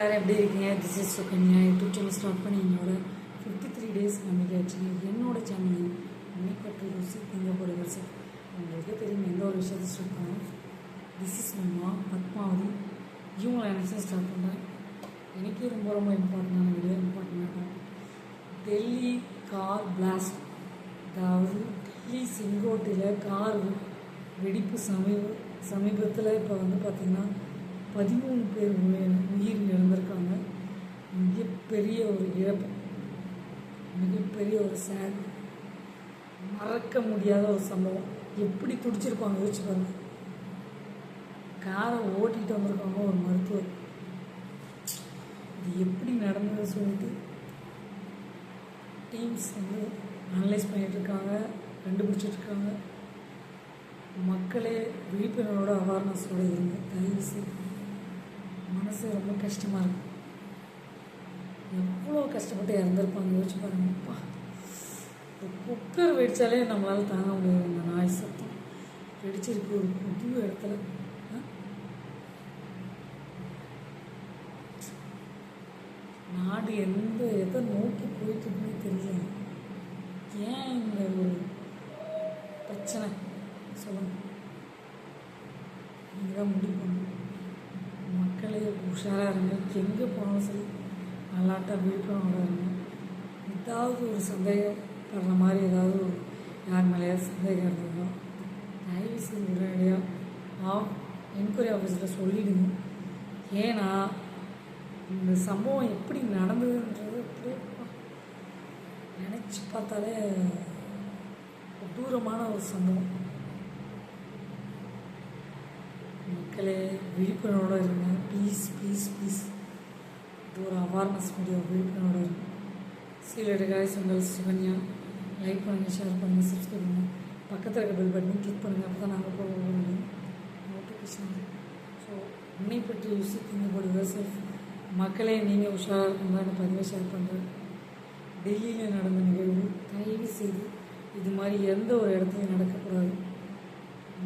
எல்லாரும் எப்படி இருக்கீங்க? This is Sukanya. YouTube channel start பண்ணி என்னோட 53 டேஸ் நம்பிக்கை ஆச்சுங்க. என்னோட சேனலில் உன்னைப்பற்றி ருசி திங்கப்போட வருஷம் உங்களுக்கு தெரியும். எந்த ஒரு விஷயத்தை ஸ்டார்ட் பண்ணோம். திஸ் இஸ் மம்மா பத்மாவதி இவங்களை நினச்சி ஸ்டார்ட் பண்ணுறேன். எனக்கே ரொம்ப ரொம்ப இம்பார்ட்டண்டான வீடியோ. இம்பார்ட்டண்டான டெல்லி கார் பிளாஸ்ட், அதாவது டெல்லி செங்கோட்டையில் கார் வெடிப்பு சமீபத்தில் இப்போ பார்த்திங்கன்னா 13 பேர் உயிர் இழந்திருக்காங்க. மிகப்பெரிய ஒரு இழப்பு, மிகப்பெரிய ஒரு சேட், மறக்க முடியாத ஒரு சம்பவம். எப்படி துடிச்சிருப்பாங்க யோசிச்சு பாருங்க. காரை ஓட்டிகிட்டு வந்திருக்காங்க ஒரு மருத்துவர். இது எப்படி நடந்ததுன்னு சொல்லிட்டு டீம்ஸ் அனலைஸ் பண்ணிகிட்ருக்காங்க, கண்டுபிடிச்சிட்ருக்காங்க. மக்களே விழிப்புணர்வோட அவேர்னஸோடு இருங்க தயவு செய்து. மனசு ரொம்ப கஷ்டமாக இருக்கும். எவ்வளோ கஷ்டப்பட்டு இறந்துருப்பாங்க யோசிச்சு பாருங்கப்பா. குக்கர் வெடித்தாலே நம்மளால் தாங்க முடியாது. அந்த நாய் சத்தம் வெடிச்சிருக்கு ஒரு புது இடத்துல. நாடு எதை நோக்கி போயிட்டுன்னு தெரியல. ஏன் இந்த ஒரு பிரச்சனை சொல்லணும்? நீங்கள் தான் முடிவு பண்ணணும். மக்களே உஷாராக இருங்க. எங்கே போனாலும் சரி நல்லாட்டா விழிப்புணர்வோட இருங்க. ஏதாவது ஒரு சந்தேகப்படுற மாதிரி ஏதாவது ஒரு யார் மேலேயாவது சந்தேகம் இருந்ததுன்னா தயவு செய்து உடனடியாக என்கொயரி ஆஃபீஸில் சொல்லிவிடுங்க. ஏன்னா இந்த சம்பவம் எப்படி நடந்ததுன்றது நினச்சி பார்த்தாலே கொடூரமான ஒரு சம்பவம். மக்களே விழிப்புணர்வோடு இருங்க. Please please please. இது ஒரு அவேர்னஸ் வீடியோ. விழிப்புணர்வோடு இருங்க. சீலடுகாய் உங்கள் சுகன்யா. லைக் பண்ணுங்கள், ஷேர் பண்ணுங்கள், சப்ஸ்கிரைப் பண்ணுங்கள். பக்கத்தில் இருக்க பெல் பட்டனை கிளிக் பண்ணுங்கள். அப்போ தான் நாங்கள் போக முடியும் நோட்டிஃபிகேஷன். ஸோ உன்னை பற்றி ருசி திங்கப்படுகிற செல்ஃப். மக்களே நீங்கள் உஷாராக இருக்கும்போது அந்த பதிவை ஷேர் பண்ணுறேன். டெல்லியில் நடந்த நிகழ்வு தயவு செய்து இது மாதிரி எந்த ஒரு இடத்துலையும் நடக்கக்கூடாது.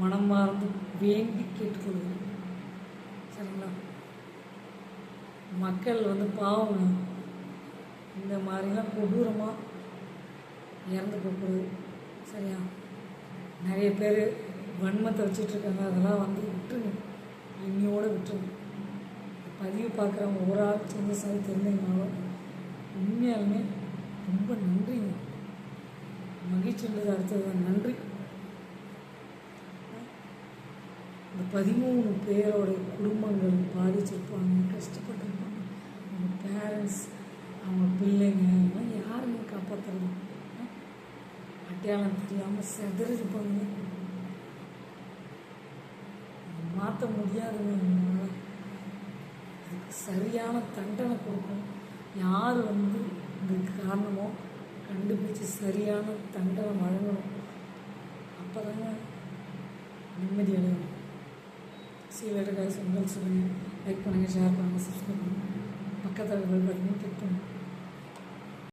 மனம் மார்ந்து வேண்டி கேட்டுக்கொள்வது. சரிங்களா? மக்கள் பாவம் இந்த மாதிரிலாம் கொடூரமாக இறந்து போகக்கூடாது. சரியா? நிறைய பேர் வன்மத்தை வச்சிட்ருக்காங்க. அதெல்லாம் விட்டுருங்க, இன்னையோடு விட்டுருங்க. பதிவு பார்க்குறவங்க ஒரு ஆள் சேஞ்சஸாக தெரிஞ்சிங்கனாலும் உண்மையாலுமே ரொம்ப நன்றிங்க. மகிழ்ச்சின்றது அடுத்தது நன்றி. இந்த 13 பேரோட குடும்பங்கள் பாதிச்சிருப்பாங்க, கஷ்டப்பட்டுருப்பாங்க. அவங்க பேரண்ட்ஸ், அவங்க பிள்ளைங்க, எல்லாம் யாருமே காப்பாற்றுறது அடையாளம் தெரியாமல் செதறிருப்பாங்க. மாற்ற முடியாதுங்க. அதுக்கு சரியான தண்டனை கொடுக்கணும். யார் இதுக்கு காரணமோ கண்டுபிடிச்சி சரியான தண்டனை வழங்கணும். அப்போ தாங்க நிம்மதி அடையணும். சீலடுகாய் உங்கள் சுகன்யா. லைக் பண்ணுங்கள், ஷேர் பண்ணுங்கள், சப்ஸ்கிரைப் பண்ணுங்கள். பக்கத்தில் பெல் பட்டனை கிளிக் பண்ணுங்கள்.